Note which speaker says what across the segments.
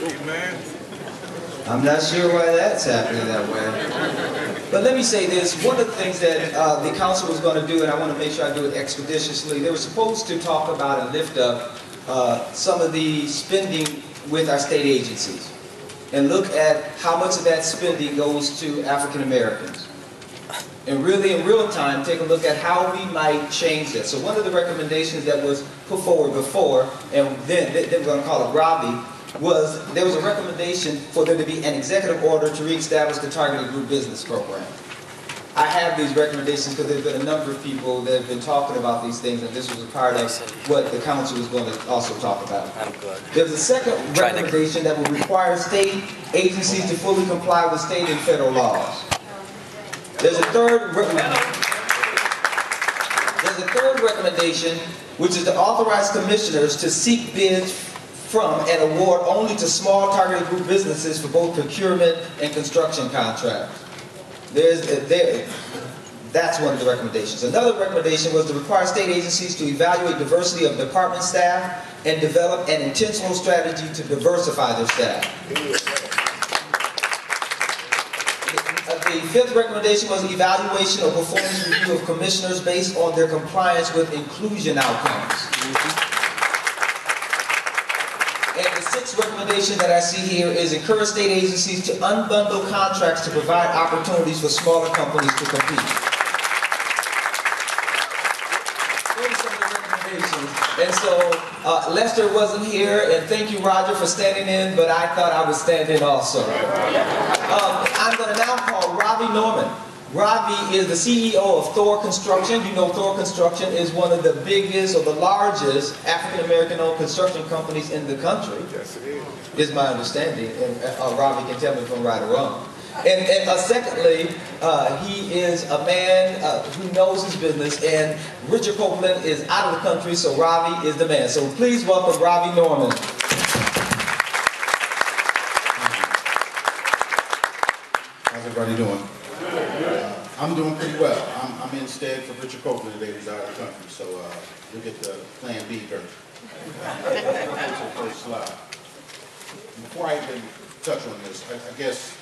Speaker 1: Amen.
Speaker 2: I'm not sure why that's happening that way. But let me say this, one of the things that the council was going to do, and I want to make sure I do it expeditiously, they were supposed to talk about and lift up some of the spending with our state agencies and look at how much of that spending goes to African Americans. And really, in real time, take a look at how we might change that. So one of the recommendations that was put forward before, and then they were going to call it Robbie, was there was a recommendation for there to be an executive order to reestablish the targeted group business program. I have these recommendations because there's been a number of people that have been talking about these things, and this was a part of what the council was going to also talk about. There's a second recommendation that will require state agencies to fully comply with state and federal laws. There's a third recommendation, which is to authorize commissioners to seek bids from and award only to small targeted group businesses for both procurement and construction contracts. That's one of the recommendations. Another recommendation was to require state agencies to evaluate diversity of department staff and develop an intentional strategy to diversify their staff. The fifth recommendation was evaluation or performance review of commissioners based on their compliance with inclusion outcomes. And the sixth recommendation that I see here is encourage state agencies to unbundle contracts to provide opportunities for smaller companies to compete. Those are some of the recommendations. And so Lester wasn't here, and thank you, Roger, for standing in, but I thought I would stand in also. I'm going to now call Robbie Norman. Robbie is the CEO of Thor Construction. You know Thor Construction is one of the biggest or the largest African-American-owned construction companies in the country.
Speaker 1: Yes, it
Speaker 2: is my understanding. And Robbie can tell me if I'm right or wrong. And secondly, he is a man who knows his business, and Richard Copeland is out of the country, so Robbie is the man. So please welcome Robbie Norman.
Speaker 3: How's everybody doing? I'm doing pretty well. I'm instead for Richard Copeland today, who's out of the country, so we'll get the plan B first. First slide. Before I even touch on this, I guess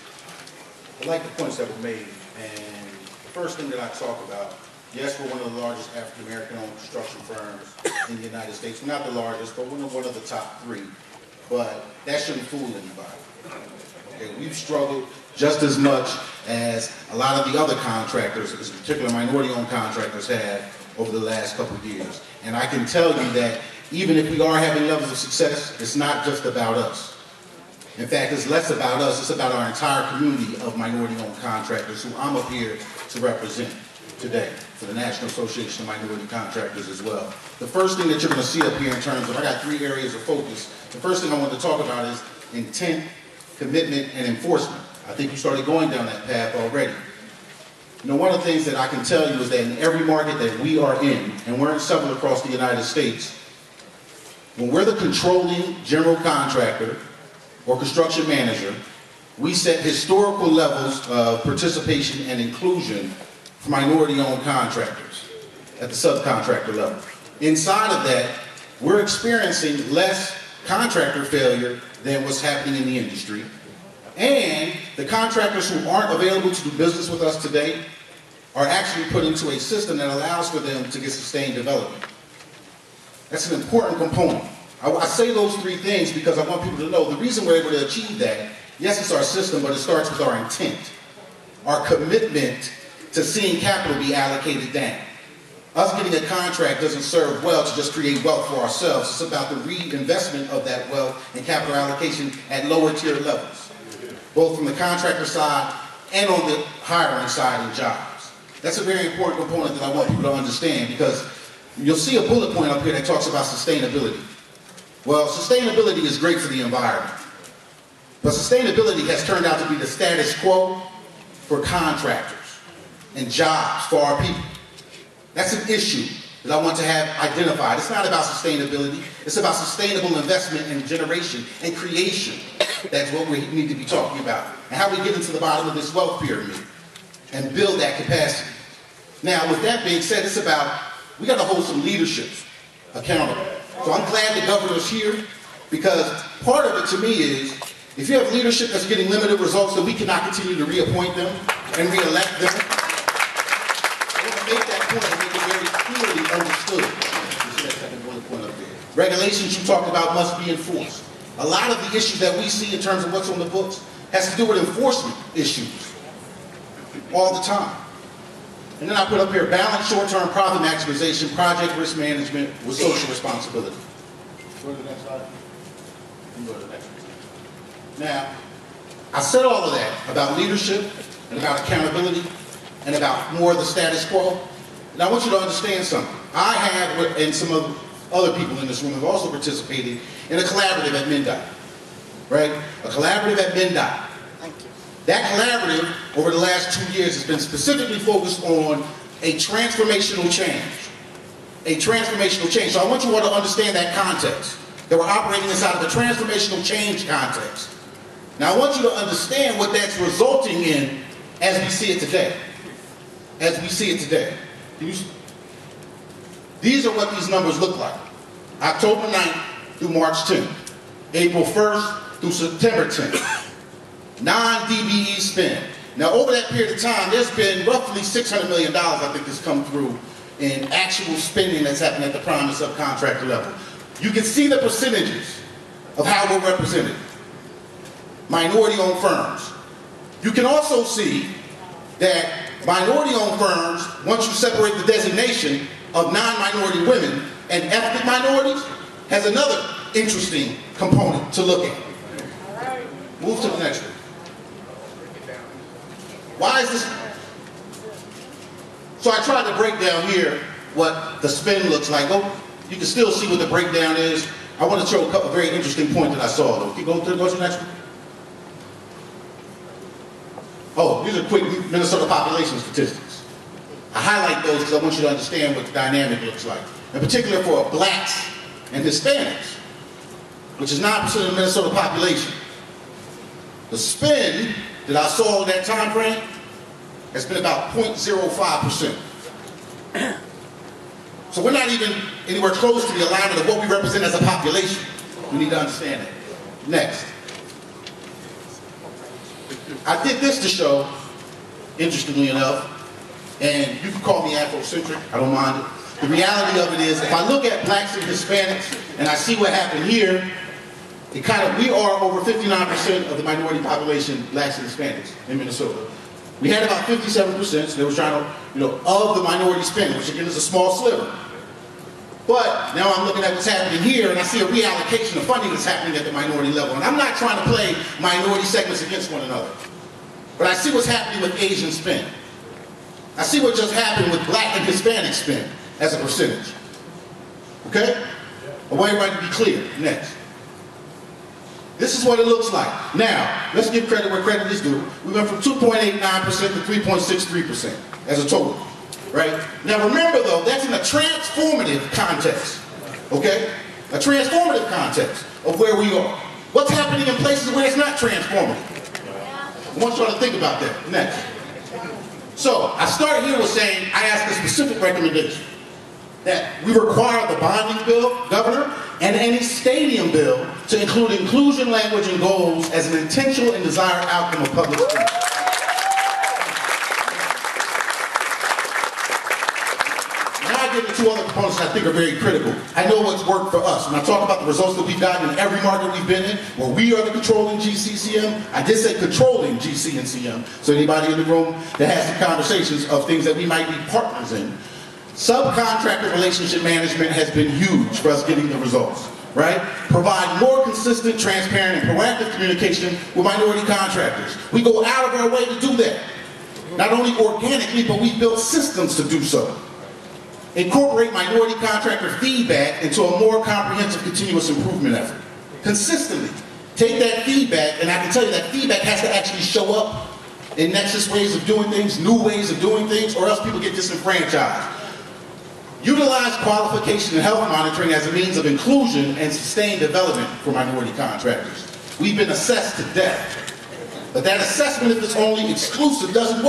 Speaker 3: I like the points that were made, and the first thing that I talk about, yes, we're one of the largest African-American-owned construction firms in the United States. We're not the largest, but we're one of the top 3. But that shouldn't fool anybody. Okay, we've struggled just as much as a lot of the other contractors, in particular minority-owned contractors, have over the last couple of years. And I can tell you that even if we are having levels of success, it's not just about us. In fact, it's less about us, it's about our entire community of minority-owned contractors who I'm up here to represent today for the National Association of Minority Contractors as well. The first thing that you're going to see up here in terms of, I got 3 areas of focus. The first thing I want to talk about is intent, commitment, and enforcement. I think you started going down that path already. You know, one of the things that I can tell you is that in every market that we are in, and we're in several across the United States, when we're the controlling general contractor or construction manager, we set historical levels of participation and inclusion for minority-owned contractors at the subcontractor level. Inside of that, we're experiencing less contractor failure than what's happening in the industry. And the contractors who aren't available to do business with us today are actually put into a system that allows for them to get sustained development. That's an important component. I say those 3 things because I want people to know the reason we're able to achieve that, yes, it's our system, but it starts with our intent, our commitment to seeing capital be allocated down. Us getting a contract doesn't serve well to just create wealth for ourselves. It's about the reinvestment of that wealth and capital allocation at lower tier levels, both from the contractor side and on the hiring side in jobs. That's a very important component that I want people to understand, because you'll see a bullet point up here that talks about sustainability. Well, sustainability is great for the environment, but sustainability has turned out to be the status quo for contractors and jobs for our people. That's an issue that I want to have identified. It's not about sustainability. It's about sustainable investment and generation and creation. That's what we need to be talking about. And how we get into the bottom of this wealth pyramid and build that capacity. Now, with that being said, it's about, we got to hold some leaderships accountable. So I'm glad the governor's here, because part of it to me is If you have leadership that's getting limited results, then we cannot continue to reappoint them and re-elect them. I want to make that point and make it very clearly understood. You see that second bullet point up there. Regulations you talked about must be enforced. A lot of the issues that we see in terms of what's on the books has to do with enforcement issues all the time. And then I put up here, balanced short-term profit maximization, project risk management with social responsibility. Go to the next slide. Go to the next one. Now, I said all of that about leadership and about accountability and about more of the status quo. And I want you to understand something. I have, and some of other people in this room have also participated in a collaborative at MnDOT, right? A collaborative at MnDOT. That collaborative, over the last 2 years, has been specifically focused on a transformational change. A transformational change. So I want you all to understand that context, that we're operating inside of a transformational change context. Now I want you to understand what that's resulting in as we see it today. As we see it today. These are what these numbers look like. October 9th through March 10th. April 1st through September 10th. Non-DBE spend. Now over that period of time, there's been roughly $600 million, I think, that's come through in actual spending that's happened at the prime and subcontractor level. You can see the percentages of how we're represented. Minority-owned firms. You can also see that minority-owned firms, once you separate the designation of non-minority women and ethnic minorities, has another interesting component to look at. Move to the next one. Why is this? So I tried to break down here what the spend looks like. Oh, you can still see what the breakdown is. I want to show a very interesting point that I saw though. Can you go to the next one? Oh, these are quick Minnesota population statistics. I highlight those because I want you to understand what the dynamic looks like. In particular for blacks and Hispanics, which is 9% of the Minnesota population. The spend that I saw in that time frame has been about 0.05%. So we're not even anywhere close to the alignment of what we represent as a population. We need to understand that. Next. I did this to show, interestingly enough, and you can call me Afrocentric, I don't mind it. The reality of it is, if I look at blacks and Hispanics, and I see what happened here, we are over 59% of the minority population, blacks and Hispanics in Minnesota. We had about 57%, so they were trying to, of the minority spend, which again is a small sliver. But now I'm looking at what's happening here, and I see a reallocation of funding that's happening at the minority level. And I'm not trying to play minority segments against one another. But I see what's happening with Asian spend. I see what just happened with black and Hispanic spend as a percentage. Okay? I want everybody to be clear. Next. This is what it looks like. Now, let's give credit where credit is due. We went from 2.89% to 3.63% as a total, right? Now remember though, that's in a transformative context, okay? A transformative context of where we are. What's happening in places where it's not transformative? I want you all to think about that. Next. So, I start here with saying, I ask a specific recommendation that we require the bonding bill, governor, and any stadium bill to include inclusion language and goals as an intentional and desired outcome of public schools. Now I get into two other components that I think are very critical. I know what's worked for us. When I talk about the results that we've gotten in every market we've been in, where we are the controlling GCCM, I did say controlling GC and CM, so anybody in the room that has some conversations of things that we might be partners in, subcontractor relationship management has been huge for us getting the results, right? Provide more consistent, transparent, and proactive communication with minority contractors. We go out of our way to do that. Not only organically, but we built systems to do so. Incorporate minority contractor feedback into a more comprehensive continuous improvement effort. Consistently. Take that feedback, and I can tell you that feedback has to actually show up in nexus ways of doing things, new ways of doing things, or else people get disenfranchised. Utilize qualification and health monitoring as a means of inclusion and sustained development for minority contractors. We've been assessed to death. But that assessment, if it's only exclusive, doesn't work.